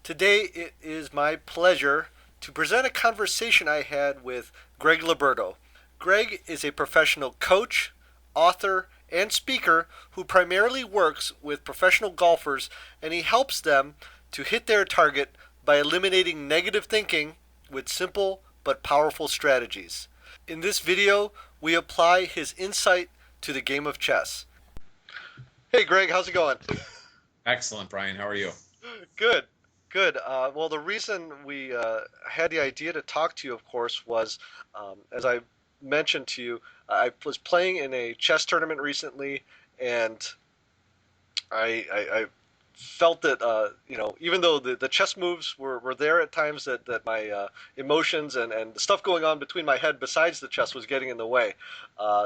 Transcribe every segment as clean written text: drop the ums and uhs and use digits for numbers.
Today it is my pleasure to present a conversation I had with Greg Liberto. Greg is a professional coach, author, and speaker who primarily works with professional golfers, and he helps them to hit their target by eliminating negative thinking with simple but powerful strategies. In this video, we apply his insight to the game of chess. Hey Greg, how's it going? Excellent, Brian. How are you? Good, good. Well, the reason we had the idea to talk to you, of course, was as I mentioned to you, I was playing in a chess tournament recently, and I felt that even though the chess moves were there at times, that my emotions and the stuff going on between my head besides the chess was getting in the way.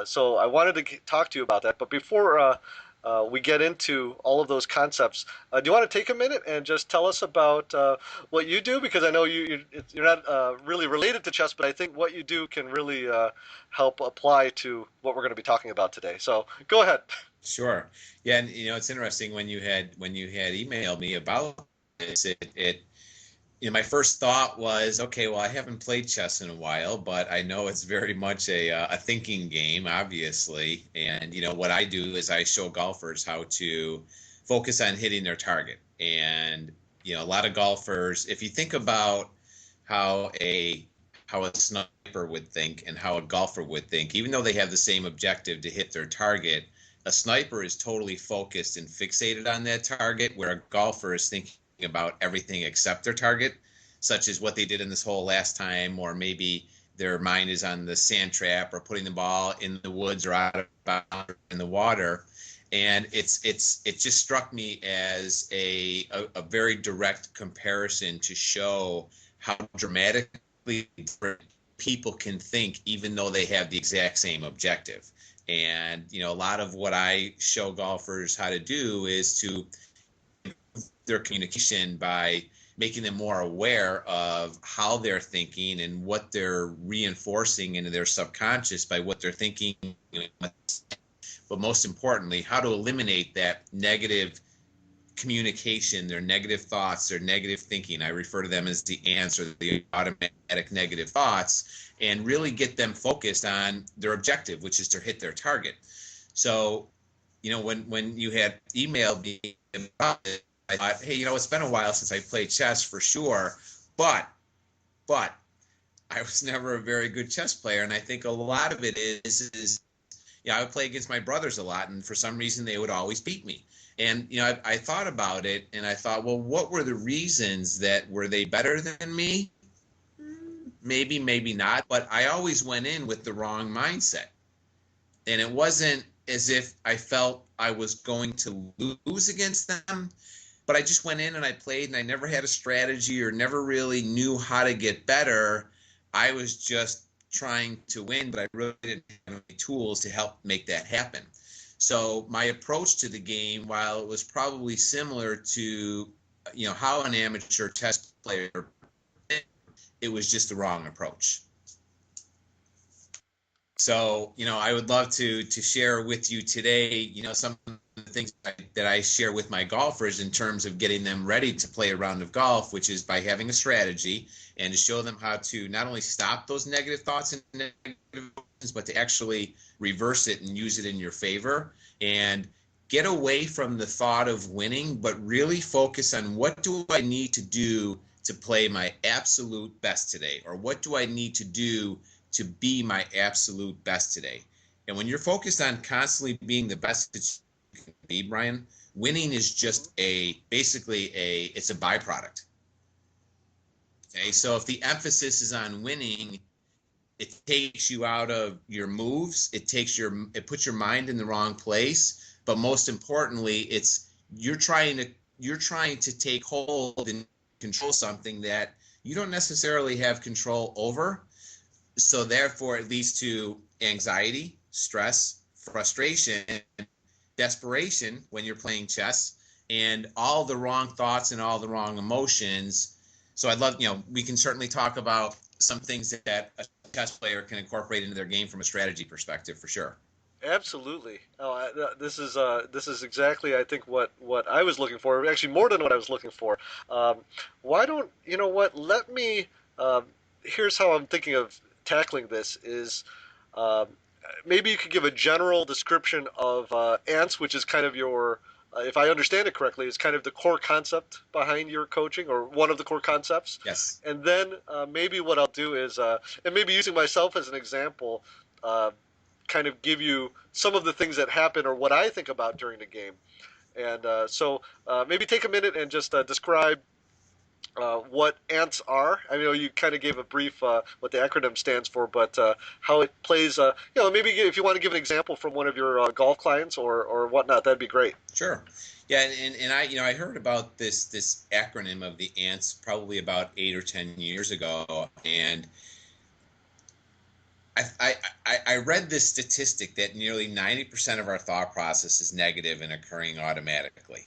So I wanted to talk to you about that. But before we get into all of those concepts, do you want to take a minute and just tell us about what you do? Because I know you're not really related to chess, but I think what you do can really help apply to what we're going to be talking about today. So go ahead. Sure. Yeah, and it's interesting when you had emailed me about this. My first thought was, okay, well, I haven't played chess in a while, but I know it's very much a thinking game, obviously. And what I do is I show golfers how to focus on hitting their target. And a lot of golfers, if you think about how a how a sniper would think and how a golfer would think, even though they have the same objective to hit their target, a sniper is totally focused and fixated on that target, where a golfer is thinking about everything except their target, such as what they did in this hole last time, or maybe their mind is on the sand trap or putting the ball in the woods or out of bounds in the water. And it just struck me as a very direct comparison to show how dramatically different people can think, even though they have the exact same objective. And a lot of what I show golfers how to do is to their communication by making them more aware of how they're thinking and what they're reinforcing into their subconscious by what they're thinking. But most importantly, how to eliminate that negative communication, their negative thoughts, their negative thinking. I refer to them as the ants, or the automatic negative thoughts, and really get them focused on their objective, which is to hit their target. So, when you had emailed me about it, I thought, hey, it's been a while since I played chess for sure, but I was never a very good chess player, and I think a lot of it is I would play against my brothers a lot, and for some reason they would always beat me. And I thought about it, and I thought, well, what were the reasons? That were they better than me? Maybe, maybe not. But I always went in with the wrong mindset, and it wasn't as if I felt I was going to lose against them. But I just went in and I played, and I never had a strategy or never really knew how to get better. I was just trying to win, but I really didn't have any tools to help make that happen. So my approach to the game, while it was probably similar to how an amateur chess player, it was just the wrong approach. So I would love to share with you today some of the things that I share with my golfers in terms of getting them ready to play a round of golf, which is by having a strategy and to show them how to not only stop those negative thoughts and negative emotions, but to actually reverse it and use it in your favor, and get away from the thought of winning, but really focus on, what do I need to do to play my absolute best today? Or what do I need to do to be my absolute best today? And when you're focused on constantly being the best that you can be, Brian, winning is just it's a byproduct. Okay, so if the emphasis is on winning, it takes you out of your moves. It puts your mind in the wrong place. But most importantly, you're trying to take hold and control something that you don't necessarily have control over. So therefore, it leads to anxiety, stress, frustration, desperation when you're playing chess, and all the wrong thoughts and all the wrong emotions. So I'd love, we can certainly talk about some things that a chess player can incorporate into their game from a strategy perspective, for sure. Absolutely. Oh, this is exactly I think what I was looking for. Actually, more than what I was looking for. Um, why don't you know what? Let me. Um, here's how I'm thinking of tackling this. Is um, maybe you could give a general description of ants, which is kind of your, if I understand it correctly, is kind of the core concept behind your coaching, or one of the core concepts. Yes. And then maybe what I'll do is, and maybe using myself as an example. Uh, Kind of give you some of the things that happen or what I think about during the game. And maybe take a minute and just describe what ants are. I know you kind of gave a brief what the acronym stands for, but how it plays. Maybe if you want to give an example from one of your golf clients or whatnot, that'd be great. Sure. Yeah, and I I heard about this acronym of the ants probably about 8 or 10 years ago, and I read this statistic that nearly 90% of our thought process is negative and occurring automatically.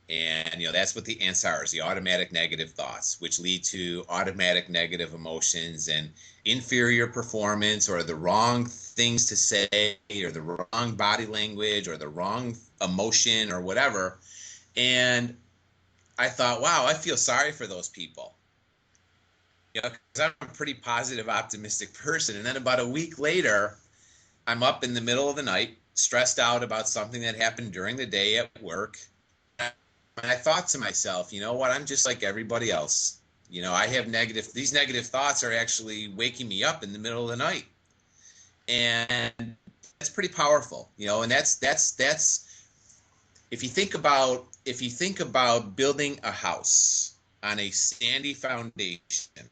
And that's what the ants are, is the automatic negative thoughts, which lead to automatic negative emotions and inferior performance, or the wrong things to say, or the wrong body language, or the wrong emotion, or whatever. And I thought, wow, I feel sorry for those people. Because I'm a pretty positive, optimistic person. And then about a week later, I'm up in the middle of the night, stressed out about something that happened during the day at work. And I thought to myself, you know what? I'm just like everybody else. I have these negative thoughts are actually waking me up in the middle of the night. And that's pretty powerful, and that's if you think about building a house on a sandy foundation,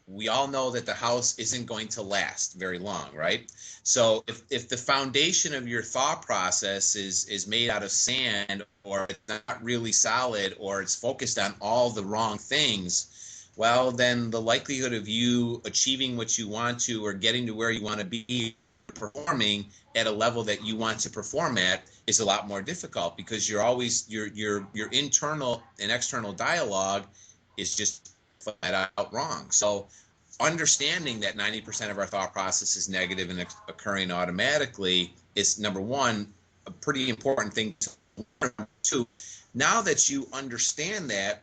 we all know that the house isn't going to last very long, right? So if the foundation of your thought process is made out of sand, or it's not really solid, or it's focused on all the wrong things, well, then the likelihood of you achieving what you want to, or getting to where you want to be, performing at a level that you want to perform at, is a lot more difficult, because you're always your internal and external dialogue is just flat out wrong. So understanding that 90% of our thought process is negative and occurring automatically is, number one, a pretty important thing to learn. Two, now that you understand that,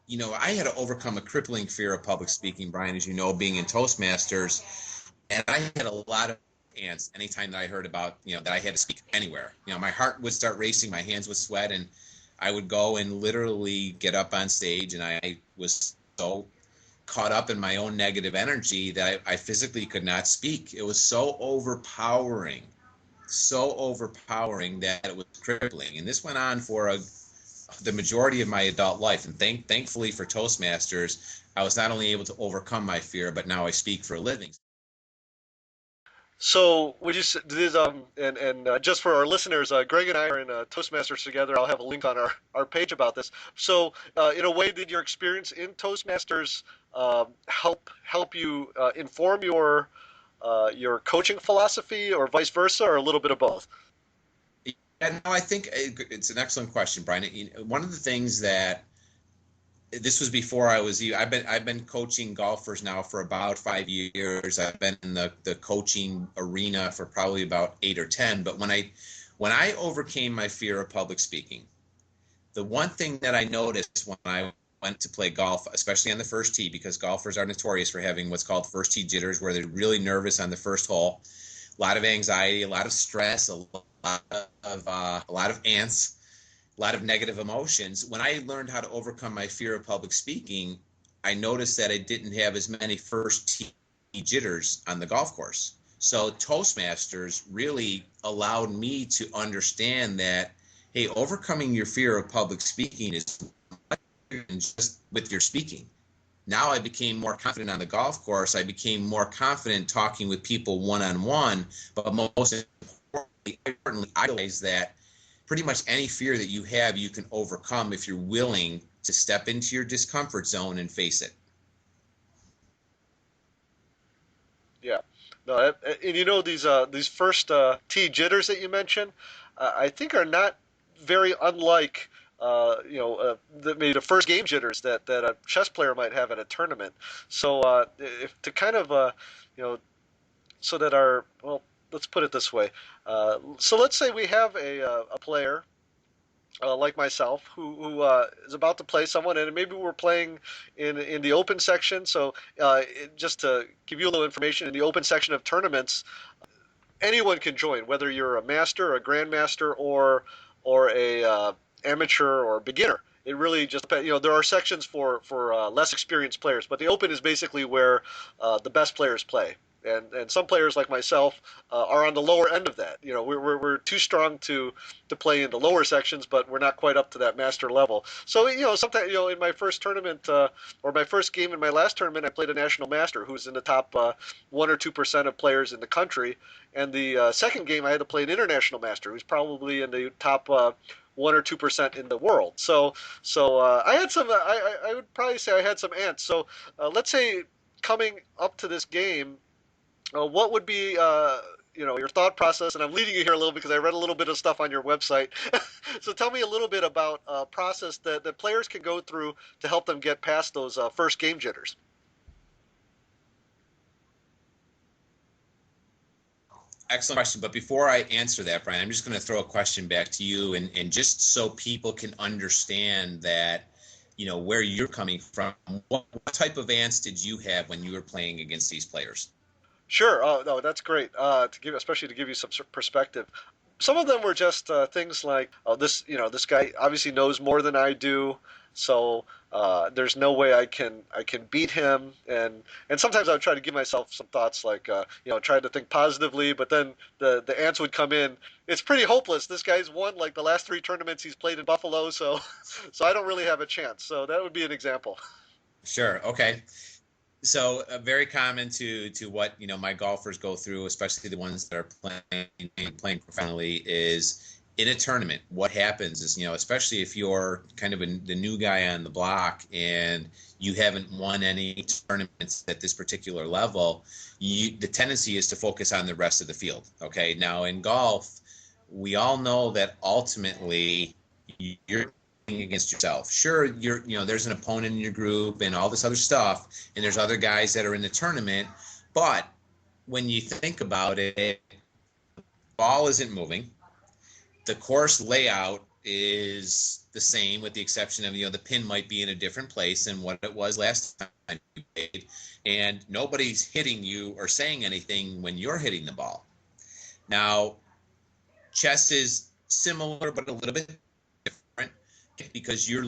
I had to overcome a crippling fear of public speaking, Bryan, as you know, being in Toastmasters. And I had a lot of ants anytime that I heard about, that I had to speak anywhere. My heart would start racing, my hands would sweat, and I would go and literally get up on stage, and I was so caught up in my own negative energy that I physically could not speak. It was so overpowering that it was crippling. And this went on for the majority of my adult life. And thankfully for Toastmasters, I was not only able to overcome my fear, but now I speak for a living. So would you this and just for our listeners, Greg and I are in Toastmasters together. I'll have a link on our page about this. So in a way, did your experience in Toastmasters help you inform your coaching philosophy, or vice versa, or a little bit of both? And no, I think it's an excellent question, Bryan. One of the things that this was before I was you. I've been coaching golfers now for about 5 years. I've been in the coaching arena for probably about 8 or 10. But when I overcame my fear of public speaking, the one thing that I noticed when I went to play golf, especially on the first tee, because golfers are notorious for having what's called first tee jitters, where they're really nervous on the first hole, a lot of anxiety, a lot of stress, a lot of ants, a lot of negative emotions. When I learned how to overcome my fear of public speaking, I noticed that I didn't have as many first tee jitters on the golf course. So Toastmasters really allowed me to understand that, hey, overcoming your fear of public speaking is just with your speaking. Now I became more confident on the golf course. I became more confident talking with people one on one. But most importantly, I realized that pretty much any fear that you have, you can overcome if you're willing to step into your discomfort zone and face it. Yeah. No, and these first T jitters that you mentioned, I think are not very unlike maybe the first game jitters that a chess player might have at a tournament. So if to kind of you know so that our well let's put it this way. So let's say we have a player like myself who is about to play someone, and maybe we're playing in the open section. So just to give you a little information, in the open section of tournaments, anyone can join, whether you're a master, a grandmaster, or a amateur or beginner. It really just depends. You know, there are sections for less experienced players, but the Open is basically where the best players play. And some players like myself are on the lower end of that. You know, we're too strong to play in the lower sections, but we're not quite up to that master level. So you know, sometimes you know, in my first tournament or my first game in my last tournament, I played a national master who's in the top 1 or 2% of players in the country, and the second game I had to play an international master who's probably in the top 1 or 2% in the world. So I had some. I would probably say I had some ants. So let's say coming up to this game, what would be you know, your thought process? And I'm leading you here a little because I read a little bit of stuff on your website. So tell me a little bit about a process that players can go through to help them get past those first game jitters. Excellent question. But before I answer that, Bryan, I'm just going to throw a question back to you, and just so people can understand that, you know, where you're coming from. What type of ants did you have when you were playing against these players? Sure. Oh, no, that's great. To give, especially to give you some perspective. Some of them were just things like, oh, this, you know, this guy obviously knows more than I do, so there's no way I can beat him. And sometimes I would try to give myself some thoughts like, you know, try to think positively, but then the ants would come in. It's pretty hopeless. This guy's won like the last 3 tournaments he's played in Buffalo, so so I don't really have a chance. So that would be an example. Sure. Okay. So very common to what, you know, my golfers go through, especially the ones that are playing professionally, is in a tournament. What happens is, you know, especially if you're kind of the new guy on the block and you haven't won any tournaments at this particular level, the tendency is to focus on the rest of the field. Okay. Now in golf, we all know that ultimately you're against yourself. Sure, you know, there's an opponent in your group and all this other stuff, and there's other guys that are in the tournament, but when you think about it, ball isn't moving. The course layout is the same, with the exception of, you know, the pin might be in a different place than what it was last time you played, and nobody's hitting you or saying anything when you're hitting the ball. Now, chess is similar, but a little bit different, because you're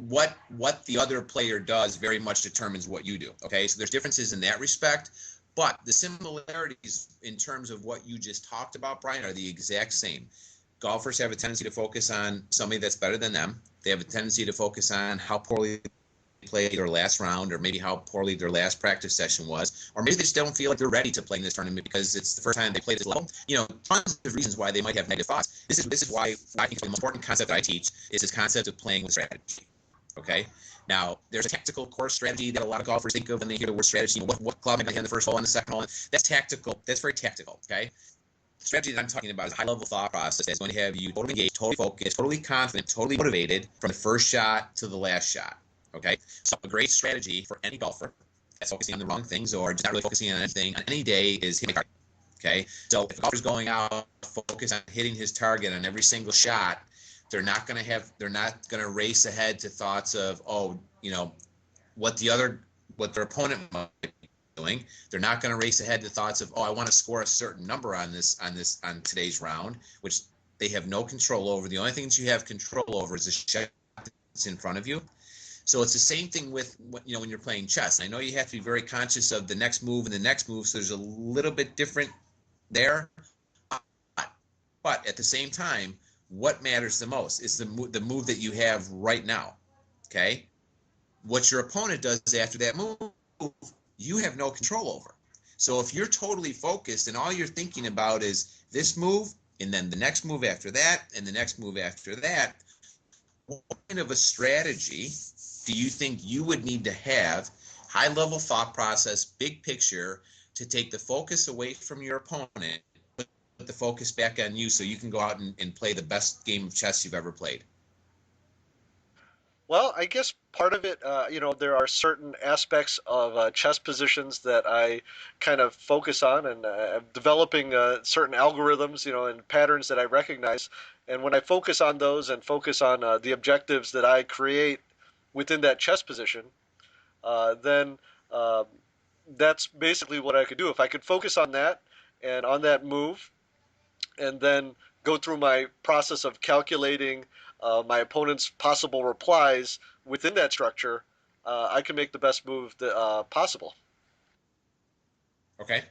what the other player does very much determines what you do. Okay, so there's differences in that respect, but the similarities in terms of what you just talked about, Bryan, are the exact same. Golfers have a tendency to focus on somebody that's better than them. They have a tendency to focus on how poorly played their last round, or maybe how poorly their last practice session was, or maybe they just don't feel like they're ready to play in this tournament because it's the first time they played this level. You know, tons of reasons why they might have negative thoughts. This is why I think the most important concept that I teach is this concept of playing with strategy. Okay. Now, there's a tactical course strategy that a lot of golfers think of when they hear the word strategy. You know, what club am I hitting the first hole and the second hole? That's tactical. That's very tactical. Okay. The strategy that I'm talking about is a high-level thought process that's going to have you totally engaged, totally focused, totally confident, totally motivated from the first shot to the last shot. Okay, so a great strategy for any golfer that's focusing on the wrong things or just not really focusing on anything on any day is hitting a target. Okay, so if a golfer's going out focused on hitting his target on every single shot, they're not going to race ahead to thoughts of, oh, you know, what their opponent might be doing. They're not going to race ahead to thoughts of, oh, I want to score a certain number on today's round, which they have no control over. The only thing that you have control over is the shot that's in front of you. So it's the same thing with, you know, when you're playing chess. I know you have to be very conscious of the next move and the next move, so there's a little bit different there. But at the same time, what matters the most is the move that you have right now. Okay, what your opponent does after that move, you have no control over. So if you're totally focused and all you're thinking about is this move and then the next move after that and the next move after that, what kind of a strategy do you think you would need to have, high level thought process, big picture, to take the focus away from your opponent, put the focus back on you so you can go out and play the best game of chess you've ever played? Well, I guess part of it, there are certain aspects of chess positions that I kind of focus on, and I'm developing certain algorithms, and patterns that I recognize. And when I focus on those and focus on the objectives that I create within that chess position, then uh, that's basically what I could do. If I could focus on that and on that move, and then go through my process of calculating my opponent's possible replies within that structure, I can make the best move possible. Okay.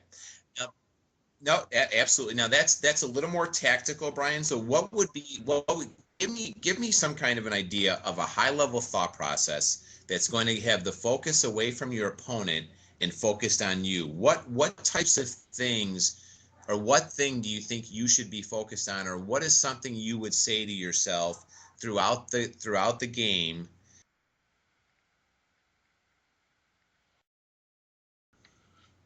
Now, no, absolutely. Now that's a little more tactical, Brian. So what would give me some kind of an idea of a high level thought process that's going to have the focus away from your opponent and focused on you. What types of things or what thing do you think you should be focused on, or what is something you would say to yourself throughout the game?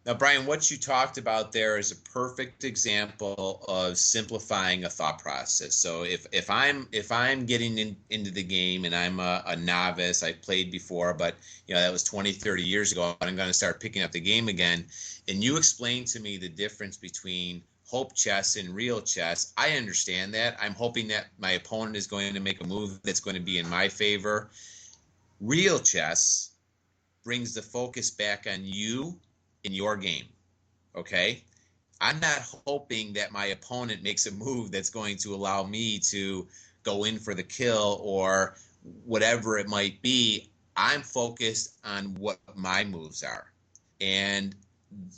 Now, Brian, what you talked about there is a perfect example of simplifying a thought process. So if I'm getting into the game and I'm a novice, I played before, but that was 20, 30 years ago, and I'm going to start picking up the game again, and you explain to me the difference between hope chess and real chess, I understand that. I'm hoping that my opponent is going to make a move that's going to be in my favor. Real chess brings the focus back on you in your game. Okay. I'm not hoping that my opponent makes a move that's going to allow me to go in for the kill or whatever it might be. I'm focused on what my moves are. And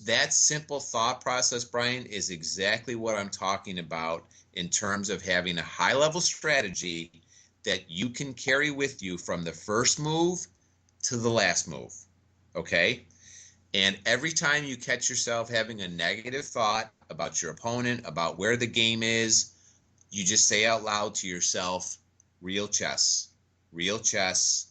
that simple thought process, Brian, is exactly what I'm talking about in terms of having a high level strategy that you can carry with you from the first move to the last move. Okay. And every time you catch yourself having a negative thought about your opponent, about where the game is, you just say out loud to yourself, real chess, real chess,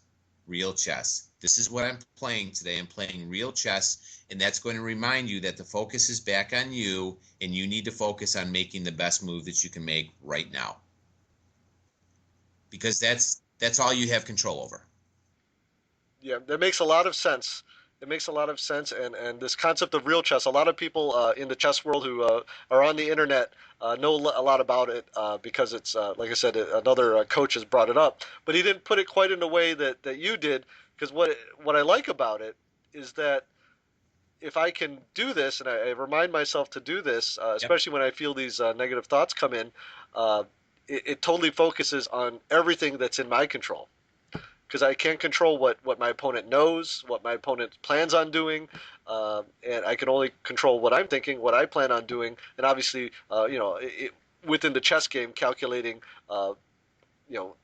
real chess. This is what I'm playing today. I'm playing real chess. And that's going to remind you that the focus is back on you and you need to focus on making the best move that you can make right now. Because that's all you have control over. Yeah, that makes a lot of sense. It makes a lot of sense, and this concept of real chess. A lot of people in the chess world who are on the internet know a lot about it because it's like I said, another coach has brought it up, but he didn't put it quite in the way that you did. Because what I like about it is that if I can do this, and I remind myself to do this, Yep. especially when I feel these negative thoughts come in, uh, it totally focuses on everything that's in my control because I can't control what my opponent knows, what my opponent plans on doing, and I can only control what I'm thinking, what I plan on doing, and obviously, within the chess game, calculating,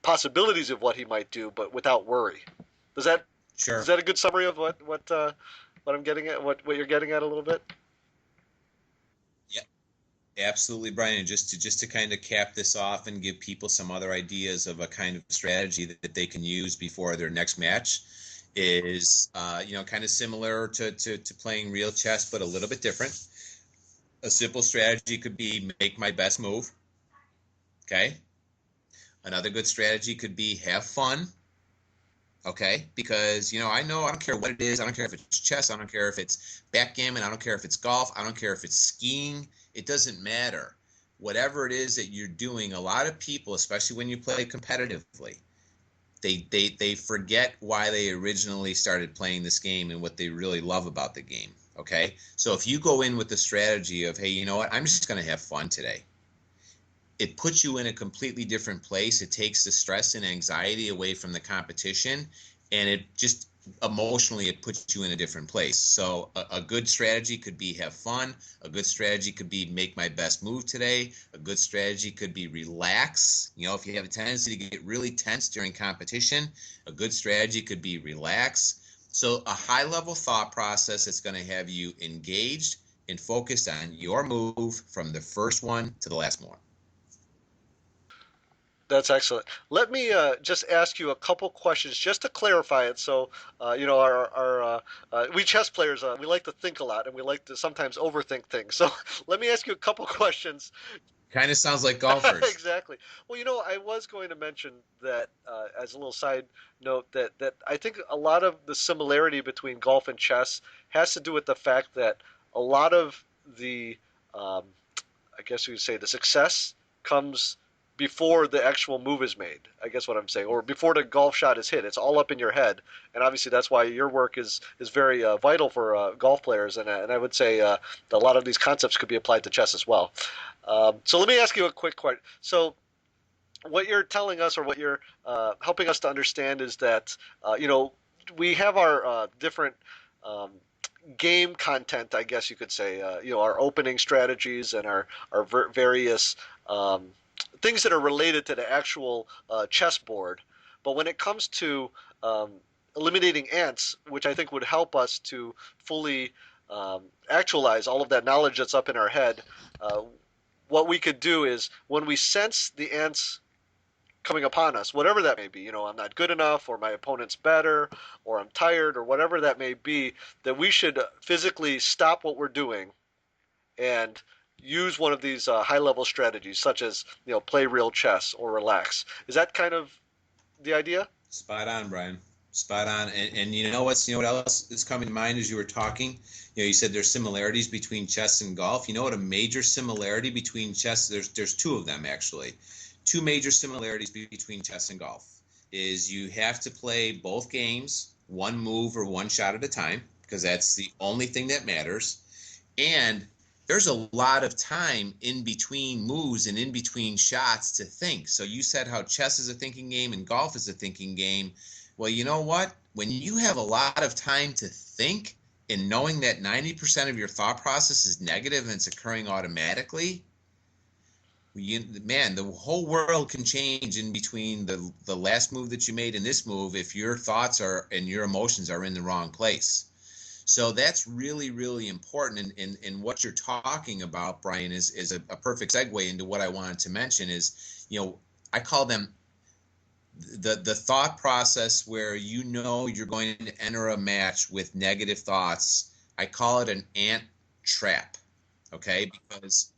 possibilities of what he might do, but without worry. Does that is Sure. that a good summary of what I'm getting at? What you're getting at a little bit? Yep. Absolutely, Brian. And just to kind of cap this off and give people some other ideas of a kind of strategy that they can use before their next match is, kind of similar to playing real chess, but a little bit different. A simple strategy could be make my best move. Okay. Another good strategy could be have fun. Okay, because I know I don't care what it is. I don't care if it's chess. I don't care if it's backgammon. I don't care if it's golf. I don't care if it's skiing. It doesn't matter. Whatever it is that you're doing, a lot of people, especially when you play competitively, they forget why they originally started playing this game and what they really love about the game. Okay, so if you go in with the strategy of, hey, you know what, I'm just going to have fun today, it puts you in a completely different place. It takes the stress and anxiety away from the competition, and it just emotionally it puts you in a different place. So a good strategy could be have fun. A good strategy could be make my best move today. A good strategy could be relax. If you have a tendency to get really tense during competition, a good strategy could be relax. So a high level thought process that's going to have you engaged and focused on your move from the first one to the last one. That's excellent. Let me just ask you a couple questions just to clarify it. So, we chess players, we like to think a lot and we like to sometimes overthink things. So, let me ask you a couple questions Kind of sounds like golfers. Exactly. Well, I was going to mention that as a little side note that I think a lot of the similarity between golf and chess has to do with the fact that a lot of the, um, I guess you would say, the success comes before the actual move is made. I guess what I'm saying, or before the golf shot is hit. It's all up in your head, and obviously that's why your work is very vital for golf players. And I would say a lot of these concepts could be applied to chess as well. So let me ask you a quick question. So what you're telling us, or what you're helping us to understand, is that we have our different um, game content, I guess you could say. Our opening strategies and our various um, things that are related to the actual chessboard. But when it comes to um, eliminating ants, which I think would help us to fully actualize all of that knowledge that's up in our head, uh, what we could do is when we sense the ants coming upon us, whatever that may be, I'm not good enough, or my opponent's better, or I'm tired, or whatever that may be, that we should physically stop what we're doing and use one of these high level strategies, such as, play real chess or relax. Is that kind of the idea? Spot on, Brian. Spot on. And you know what else is coming to mind as you were talking? You said there's similarities between chess and golf. You know what a major similarity between chess, there's two of them actually. Two major similarities between chess and golf is you have to play both games one move or one shot at a time, because that's the only thing that matters. And there's a lot of time in between moves and in between shots to think. So you said how chess is a thinking game and golf is a thinking game. Well, you know what? When you have a lot of time to think, and knowing that 90% of your thought process is negative and it's occurring automatically, man, the whole world can change in between the last move that you made and this move if your thoughts are and your emotions are in the wrong place. So that's really, really important. And what you're talking about, Brian, is a perfect segue into what I wanted to mention is, I call them the thought process where you're going to enter a match with negative thoughts. I call it an ant trap, okay? Because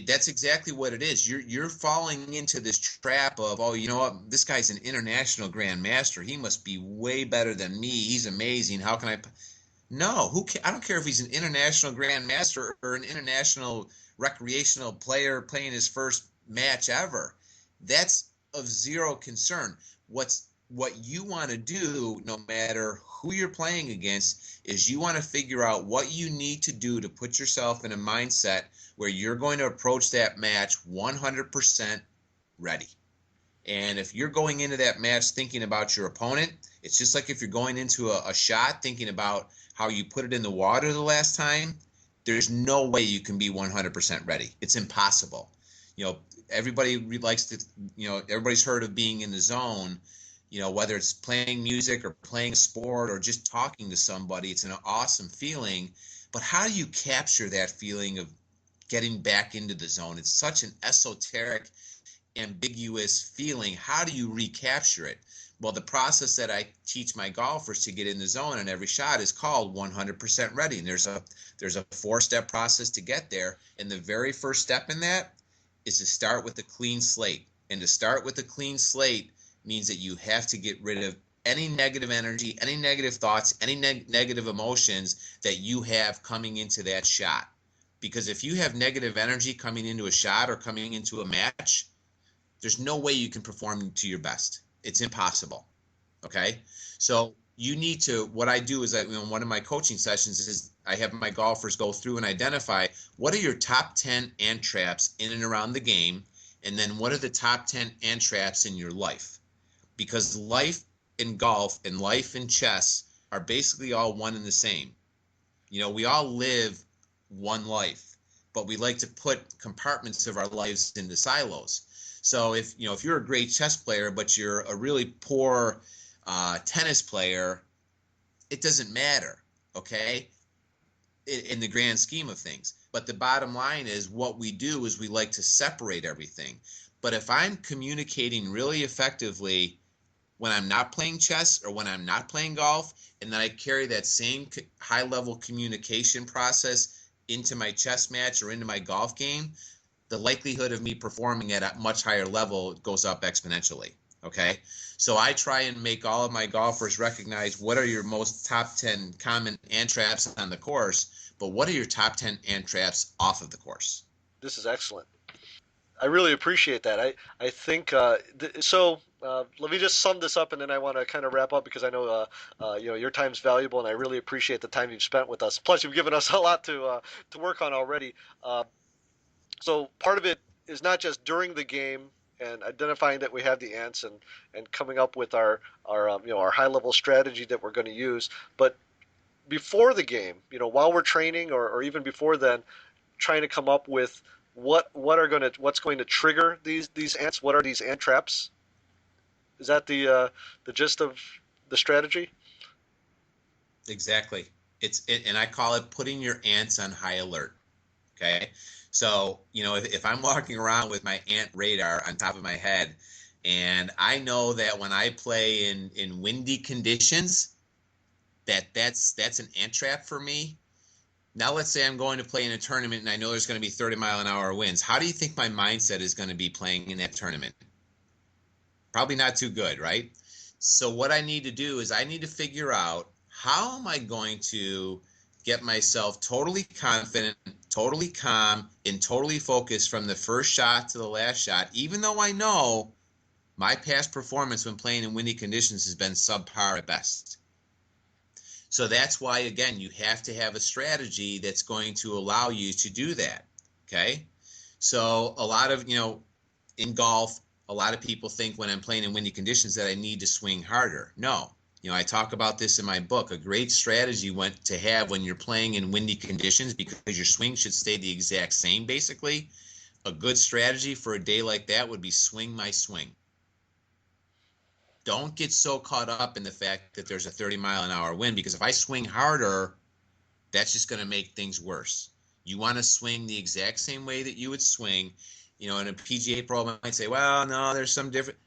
that's exactly what it is. You're falling into this trap of, oh, you know what? This guy's an international grandmaster. He must be way better than me. He's amazing. How can I? No, I don't care if he's an international grandmaster or an international recreational player playing his first match ever. That's of zero concern. What you want to do, no matter who you're playing against, is you want to figure out what you need to do to put yourself in a mindset where you're going to approach that match 100% ready. And if you're going into that match thinking about your opponent, it's just like if you're going into a shot thinking about how you put it in the water the last time, there's no way you can be 100% ready. It's impossible. Everybody likes to, everybody's heard of being in the zone, whether it's playing music or playing a sport or just talking to somebody. It's an awesome feeling. But how do you capture that feeling of getting back into the zone? It's such an esoteric, ambiguous feeling. How do you recapture it? Well, the process that I teach my golfers to get in the zone on every shot is called 100% ready. And there's a 4-step process to get there. And the very first step in that is to start with a clean slate. And to start with a clean slate means that you have to get rid of any negative energy, any negative thoughts, any negative emotions that you have coming into that shot. Because if you have negative energy coming into a shot or coming into a match, there's no way you can perform to your best. It's impossible. Okay. So what I do is that, one of my coaching sessions is I have my golfers go through and identify what are your top 10 ant traps in and around the game. And then what are the top 10 ant traps in your life? Because life in golf and life in chess are basically all one and the same. We all live one life, but we like to put compartments of our lives into silos. So if you're a great chess player, but you're a really poor tennis player, it doesn't matter, okay, in the grand scheme of things. But the bottom line is what we do is we like to separate everything. But if I'm communicating really effectively when I'm not playing chess or when I'm not playing golf, and then I carry that same high-level communication process into my chess match or into my golf game, the likelihood of me performing at a much higher level goes up exponentially. Okay. So I try and make all of my golfers recognize what are your most top 10 common ant traps on the course, but what are your top 10 ant traps off of the course? This is excellent. I really appreciate that. I think so. Let me just sum this up, and then I want to kind of wrap up because I know your time's valuable, and I really appreciate the time you've spent with us. Plus, you've given us a lot to work on already. Uh, so part of it is not just during the game and identifying that we have the ants and coming up with our high level strategy that we're going to use, but before the game, while we're training or even before then, trying to come up with what's going to trigger these ants. What are these ant traps? Is that the gist of the strategy? Exactly. And I call it putting your ants on high alert. Okay. So, if I'm walking around with my ant radar on top of my head, and I know that when I play in windy conditions, that's an ant trap for me. Now let's say I'm going to play in a tournament and I know there's going to be 30-mile-an-hour winds. How do you think my mindset is going to be playing in that tournament? Probably not too good, right? So what I need to do is I need to figure out how am I going to get myself totally confident, totally calm, and totally focused from the first shot to the last shot, even though I know my past performance when playing in windy conditions has been subpar at best. So that's why, again, you have to have a strategy that's going to allow you to do that. Okay. So a lot of, in golf, a lot of people think when I'm playing in windy conditions that I need to swing harder. No. I talk about this in my book. A great strategy to have when you're playing in windy conditions, because your swing should stay the exact same, basically. A good strategy for a day like that would be swing my swing. Don't get so caught up in the fact that there's a 30-mile-an-hour wind, because if I swing harder, that's just going to make things worse. You want to swing the exact same way that you would swing. And a PGA pro might say, well, no, there's some different.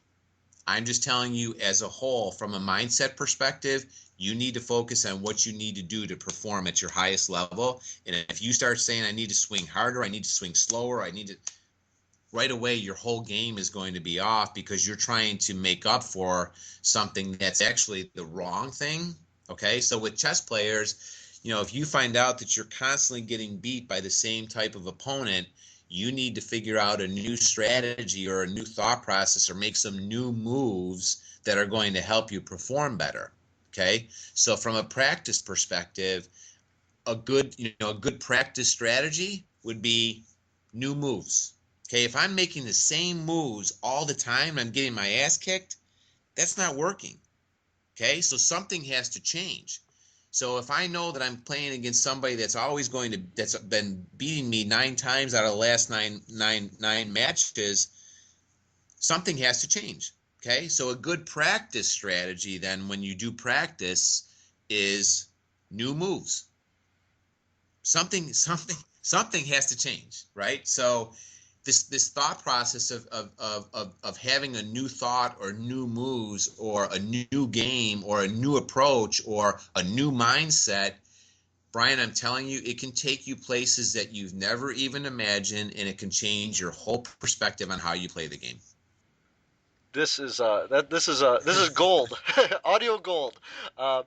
I'm just telling you, as a whole, from a mindset perspective, you need to focus on what you need to do to perform at your highest level. And if you start saying, I need to swing harder, I need to swing slower, right away, your whole game is going to be off, because you're trying to make up for something that's actually the wrong thing. Okay. So with chess players, if you find out that you're constantly getting beat by the same type of opponent, you need to figure out a new strategy or a new thought process or make some new moves that are going to help you perform better. Okay. So from a practice perspective, a good practice strategy would be new moves. Okay, if I'm making the same moves all the time and I'm getting my ass kicked, that's not working. Okay, so something has to change. So if I know that I'm playing against somebody that's been beating me 9 times out of the last nine matches, something has to change. Okay, so a good practice strategy then, when you do practice, is new moves. Something has to change, right? So this thought process of having a new thought or new moves or a new game or a new approach or a new mindset, Bryan, I'm telling you, it can take you places that you've never even imagined, and it can change your whole perspective on how you play the game. This is gold, audio gold. Uh,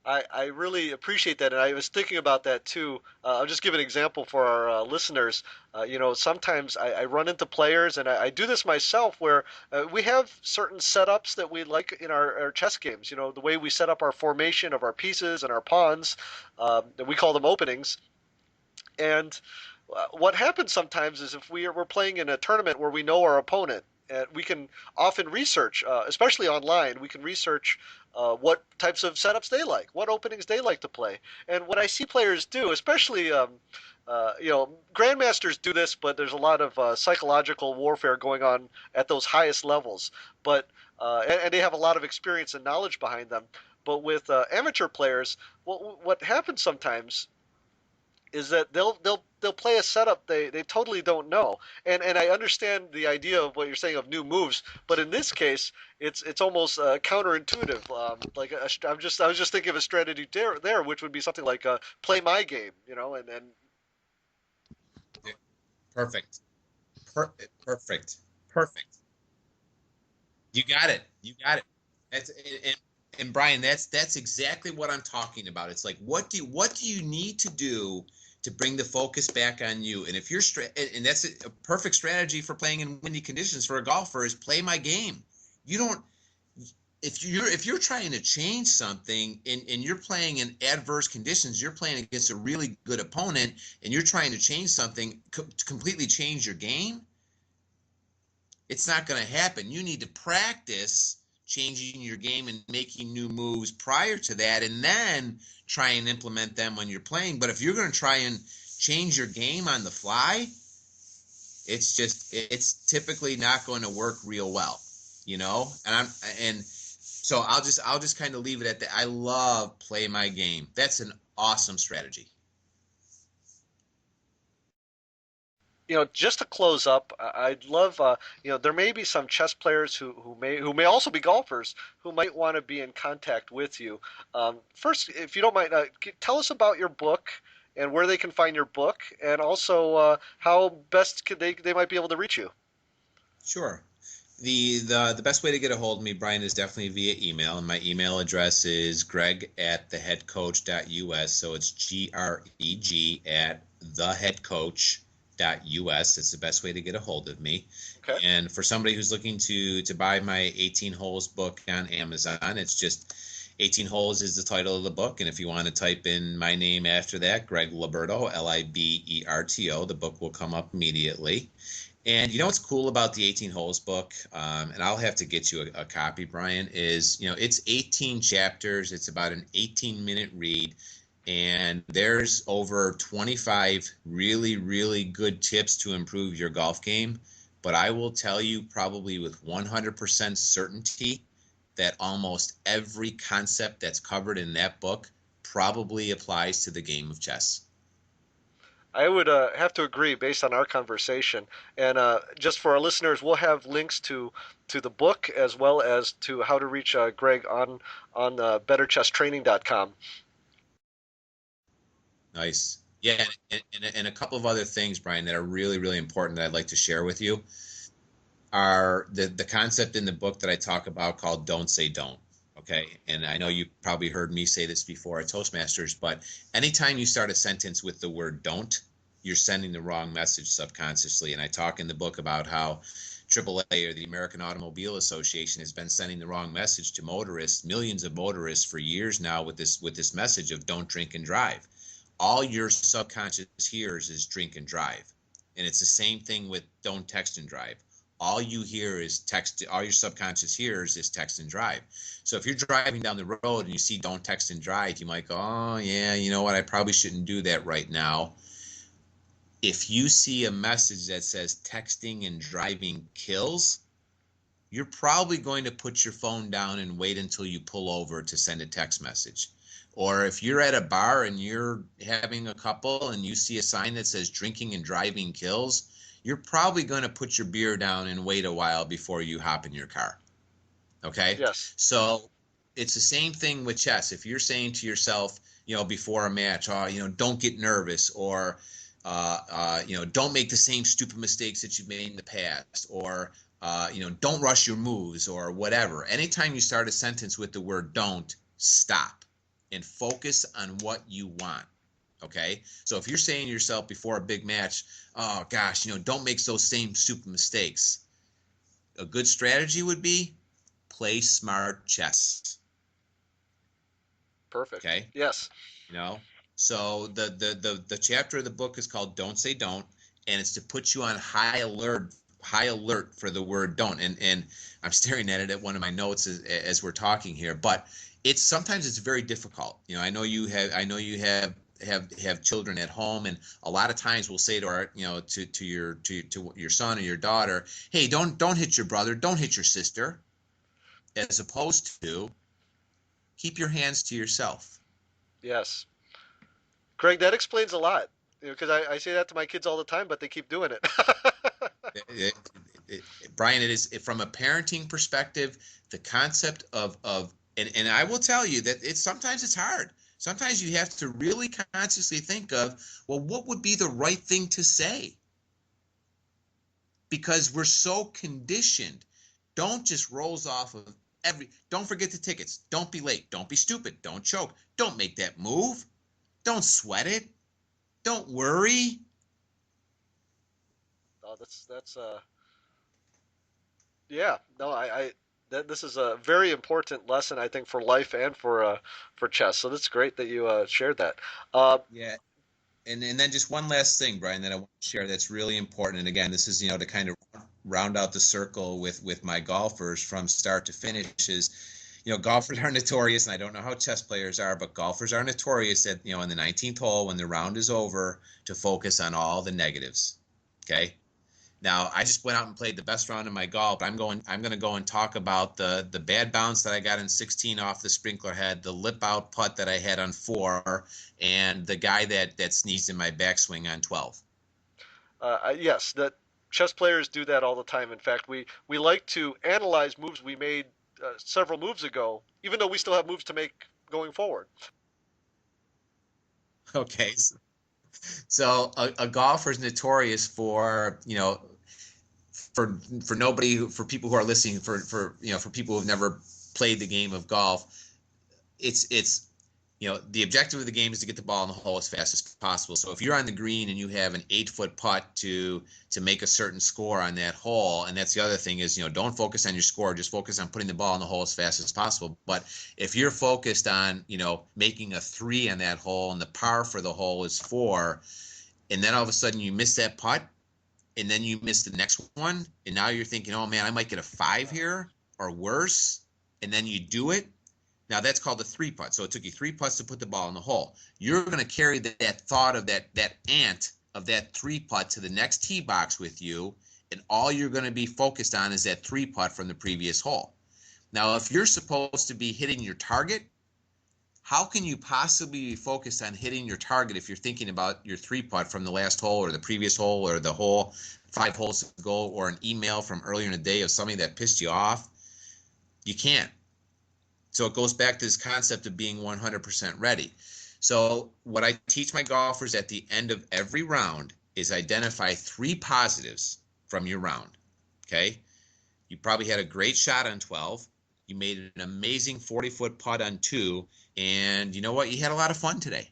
I really appreciate that, and I was thinking about that too. I'll just give an example for our listeners. Sometimes I run into players, and I do this myself, where we have certain setups that we like in our chess games. The way we set up our formation of our pieces and our pawns, we call them openings. And what happens sometimes is if we're playing in a tournament where we know our opponent, and we can often research, especially online, we can research what types of setups they like, what openings they like to play. And what I see players do, especially, grandmasters do this, but there's a lot of psychological warfare going on at those highest levels. But and they have a lot of experience and knowledge behind them. But with amateur players, what happens sometimes is that they'll play a setup they totally don't know. And I understand the idea of what you're saying of new moves, but in this case, it's almost counterintuitive. I was just thinking of a strategy there, which would be something like play my game, and Perfect. Perfect. Perfect. You got it. You got it. That's and Bryan, that's exactly what I'm talking about. It's like what do you need to do to bring the focus back on you? And if you're and that's a perfect strategy for playing in windy conditions for a golfer is play my game. You don't if you're trying to change something and you're playing in adverse conditions, you're playing against a really good opponent and you're trying to change something to completely change your game, it's not going to happen. You need to practice changing your game and making new moves prior to that and then try and implement them when you're playing. But if you're going to try and change your game on the fly, it's typically not going to work real well, you know? And so I'll just kind of leave it at that. I love play my game. That's an awesome strategy. Just to close up, I'd love, there may be some chess players who may also be golfers who might want to be in contact with you. First, if you don't mind, tell us about your book and where they can find your book, and also how best could they might be able to reach you. Sure. The best way to get a hold of me, Bryan, is definitely via email. And my email address is greg@theheadcoach.us. So it's GREG at theheadcoach.us. It's the best way to get a hold of me. Okay. And for somebody who's looking to buy my 18 holes book on Amazon, it's just 18 holes is the title of the book. And if you want to type in my name after that, Greg Liberto, Liberto, the book will come up immediately. And you know what's cool about the 18 holes book, and I'll have to get you a copy, Bryan, is, it's 18 chapters. It's about an 18-minute read. And there's over 25 really, really good tips to improve your golf game. But I will tell you probably with 100% certainty that almost every concept that's covered in that book probably applies to the game of chess. I would have to agree based on our conversation. And just for our listeners, we'll have links to the book as well as to how to reach Greg on betterchesstraining.com. Nice. Yeah, and a couple of other things, Bryan, that are really, really important that I'd like to share with you are the concept in the book that I talk about called "Don't Say Don't." Okay, and I know you probably heard me say this before at Toastmasters, but anytime you start a sentence with the word "don't," you're sending the wrong message subconsciously. And I talk in the book about how AAA, or the American Automobile Association, has been sending the wrong message to motorists, millions of motorists for years now with this message of don't drink and drive. All your subconscious hears is drink and drive. And it's the same thing with don't text and drive. All you hear is text, all your subconscious hears is text and drive. So if you're driving down the road and you see don't text and drive, you might go, oh yeah, you know what, I probably shouldn't do that right now. If you see a message that says texting and driving kills, you're probably going to put your phone down and wait until you pull over to send a text message. Or if you're at a bar and you're having a couple and you see a sign that says drinking and driving kills, you're probably going to put your beer down and wait a while before you hop in your car. Okay? Yes. So it's the same thing with chess. If you're saying to yourself, before a match, oh, don't get nervous, or, don't make the same stupid mistakes that you've made in the past, or, don't rush your moves, or whatever. Anytime you start a sentence with the word don't, stop and focus on what you want. Okay. So if you're saying to yourself before a big match, oh gosh, don't make those same stupid mistakes. A good strategy would be play smart chess. Perfect. Okay. Yes. You know, so the chapter of the book is called Don't Say Don't, and it's to put you on high alert for the word don't. And I'm staring at it at one of my notes as we're talking here, but sometimes it's very difficult. I know you have children at home, and a lot of times we'll say to our to your son or your daughter, hey, don't hit your brother, don't hit your sister, as opposed to keep your hands to yourself. Yes. Greg, that explains a lot. Because I say that to my kids all the time, but they keep doing it. it, Bryan, it is from a parenting perspective, the concept and I will tell you that sometimes it's hard. Sometimes you have to really consciously think of, well, what would be the right thing to say? because we're so conditioned. Don't just rolls off of don't forget the tickets. Don't be late. Don't be stupid. Don't choke. Don't make that move. Don't sweat it. Don't worry. Oh, yeah. No, this is a very important lesson, I think, for life and for chess. So that's great that you shared that. Uh, Yeah. And then just one last thing, Bryan, that I want to share that's really important. And again, this is, to kind of round out the circle with my golfers from start to finish is, golfers are notorious, and I don't know how chess players are, but golfers are notorious that, in the 19th hole, when the round is over, to focus on all the negatives. Okay. Now, I just went out and played the best round of my golf. I'm going to go and talk about the bad bounce that I got in 16 off the sprinkler head, the lip out putt that I had on 4, and the guy that sneezed in my backswing on 12. yes, that chess players do that all the time. In fact, we like to analyze moves we made several moves ago, even though we still have moves to make going forward. Okay. So a golfer is notorious for, for people who are listening, for people who've never played the game of golf, it's the objective of the game is to get the ball in the hole as fast as possible. So if you're on the green and you have an 8-foot putt to make a certain score on that hole, and that's the other thing is, don't focus on your score, just focus on putting the ball in the hole as fast as possible. But if you're focused on, making a 3 on that hole and the par for the hole is 4, and then all of a sudden you miss that putt, and then you miss the next one, and now you're thinking, oh man, I might get a 5 here or worse, and then you do it. Now that's called a 3-putt. So it took you 3 putts to put the ball in the hole. You're going to carry that thought of that ant of that 3-putt to the next tee box with you, and all you're going to be focused on is that 3-putt from the previous hole. Now, if you're supposed to be hitting your target, how can you possibly be focused on hitting your target if you're thinking about your 3-putt from the last hole or the previous hole or the hole 5 holes ago or an email from earlier in the day of somebody that pissed you off? You can't. So it goes back to this concept of being 100% ready. So what I teach my golfers at the end of every round is identify 3 positives from your round. Okay? You probably had a great shot on 12. You made an amazing 40-foot putt on 2. And you know what? You had a lot of fun today.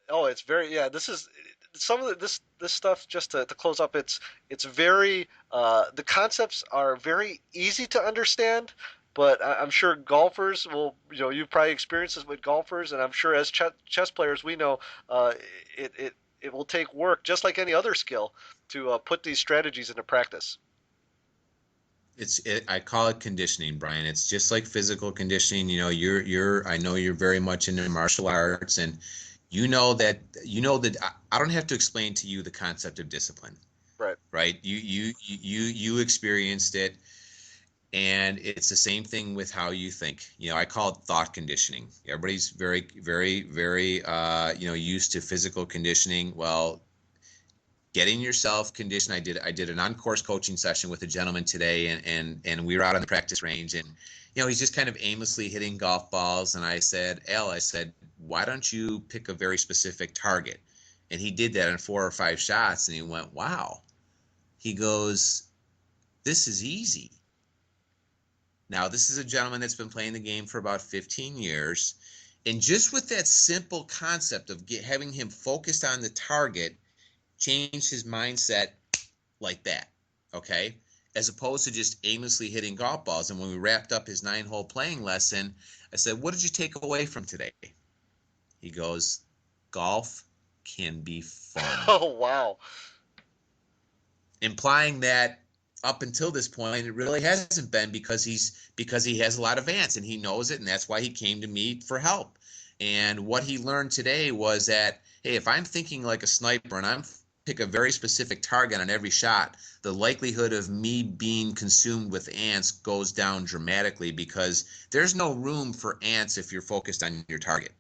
Oh, it's very yeah. This is some of this stuff. Just to close up, it's very the concepts are very easy to understand, but I'm sure golfers will you've probably experienced this with golfers, and I'm sure as chess players we know uh, it will take work just like any other skill to put these strategies into practice. I call it conditioning, Bryan. It's just like physical conditioning. I know you're very much into martial arts, and I don't have to explain to you the concept of discipline, Right. right? You experienced it, and it's the same thing with how you think. I call it thought conditioning. Everybody's very, very, very used to physical conditioning. Well, getting yourself conditioned. I did an on-course coaching session with a gentleman today, and we were out on the practice range, and he's just kind of aimlessly hitting golf balls. And I said, Al, why don't you pick a very specific target? And he did that in 4 or 5 shots, and he went, wow. He goes, this is easy. Now, this is a gentleman that's been playing the game for about 15 years. And just with that simple concept of having him focused on the target, changed his mindset like that, okay? As opposed to just aimlessly hitting golf balls. And when we wrapped up his 9-hole playing lesson, I said, what did you take away from today? He goes, golf can be fun. Oh wow. Implying that up until this point, it really hasn't been because he has a lot of ants and he knows it, and that's why he came to me for help. And what he learned today was that, hey, if I'm thinking like a sniper and I'm pick a very specific target on every shot, the likelihood of me being consumed with ants goes down dramatically because there's no room for ants if you're focused on your target.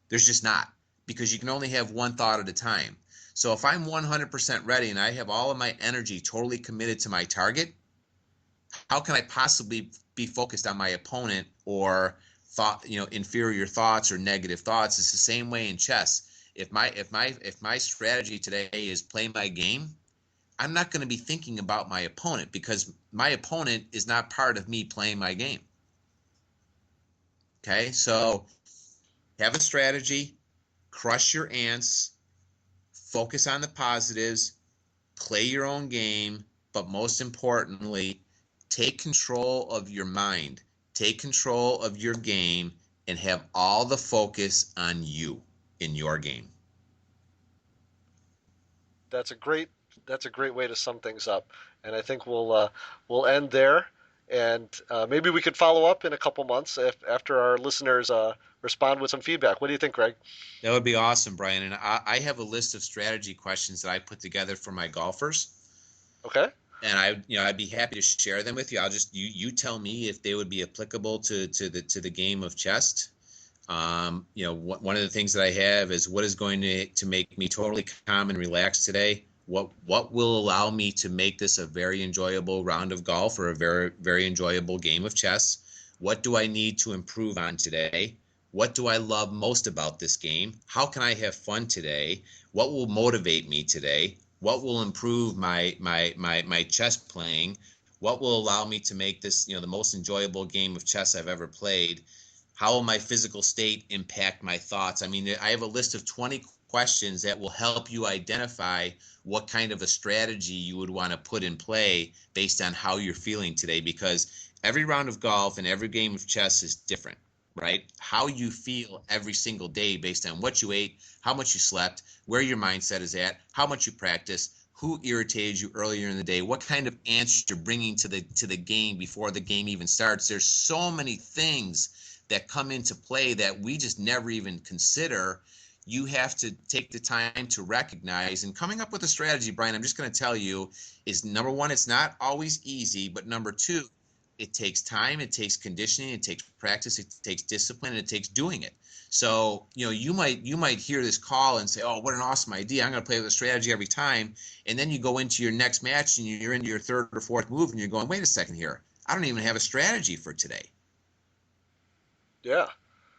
There's just not, because you can only have one thought at a time. So if I'm 100% ready and I have all of my energy totally committed to my target, how can I possibly be focused on my opponent or inferior thoughts or negative thoughts? It's the same way in chess. If my strategy today is play my game, I'm not going to be thinking about my opponent because my opponent is not part of me playing my game. Okay, so have a strategy, crush your ants, focus on the positives, play your own game, but most importantly, take control of your mind, take control of your game, and have all the focus on you in your game. That's a great that's a great way to sum things up, and I think we'll end there, and maybe we could follow up in a couple months if after our listeners respond with some feedback. What do you think, Greg? That would be awesome, Brian. And I have a list of strategy questions that I put together for my golfers. Okay. And I'd be happy to share them with you. I'll just you tell me if they would be applicable to the game of chess. One of the things that I have is what is going to make me totally calm and relaxed today. What will allow me to make this a very enjoyable round of golf or a very very enjoyable game of chess? What do I need to improve on today? What do I love most about this game? How can I have fun today? What will motivate me today? What will improve my chess playing? What will allow me to make this the most enjoyable game of chess I've ever played? How will my physical state impact my thoughts? I mean, I have a list of 20 questions that will help you identify what kind of a strategy you would want to put in play based on how you're feeling today, because every round of golf and every game of chess is different, right? How you feel every single day based on what you ate, how much you slept, where your mindset is at, how much you practice, who irritated you earlier in the day, what kind of answers you're bringing to the game before the game even starts. There's so many things that come into play that we just never even consider. You have to take the time to recognize, and coming up with a strategy, Brian, I'm just going to tell you, is number one, it's not always easy, but number two, it takes time, it takes conditioning, it takes practice, it takes discipline, and it takes doing it. So, you might hear this call and say, oh, what an awesome idea. I'm going to play with a strategy every time. And then you go into your next match and you're into your third or fourth move and you're going, wait a second here. I don't even have a strategy for today. Yeah.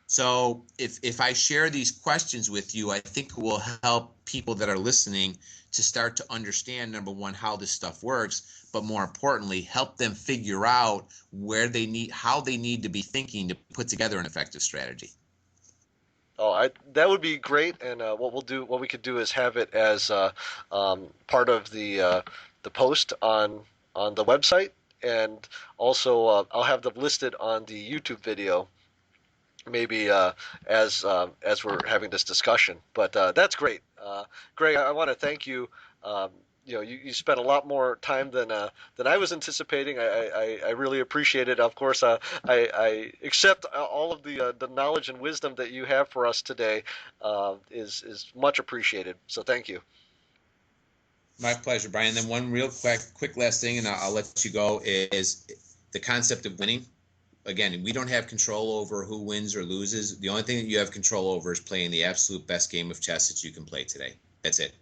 So if I share these questions with you, I think it will help people that are listening to start to understand, number one, how this stuff works, but more importantly, help them figure out how they need to be thinking to put together an effective strategy. Oh, that would be great. And what we could do is have it as part of the post on the website, and also I'll have them listed on the YouTube video, maybe as we're having this discussion. But that's great, Greg. I want to thank you. Um, you spent a lot more time than I was anticipating. I really appreciate it. Of course, I accept all of the knowledge and wisdom that you have for us today. Is much appreciated. So thank you. My pleasure, Brian. Then one real quick last thing, and I'll let you go, is the concept of winning. Again, we don't have control over who wins or loses. The only thing that you have control over is playing the absolute best game of chess that you can play today. That's it.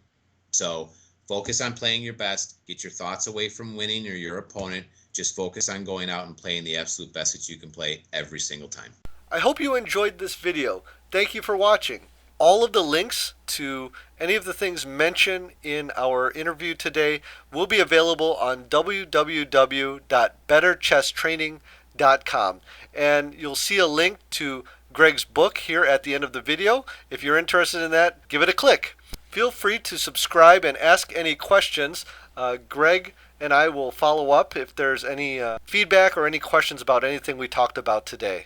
So focus on playing your best. Get your thoughts away from winning or your opponent. Just focus on going out and playing the absolute best that you can play every single time. I hope you enjoyed this video. Thank you for watching. All of the links to any of the things mentioned in our interview today will be available on www.betterchesstraining.com. And you'll see a link to Greg's book here at the end of the video. If you're interested in that, give it a click. Feel free to subscribe and ask any questions. Greg and I will follow up if there's any feedback or any questions about anything we talked about today.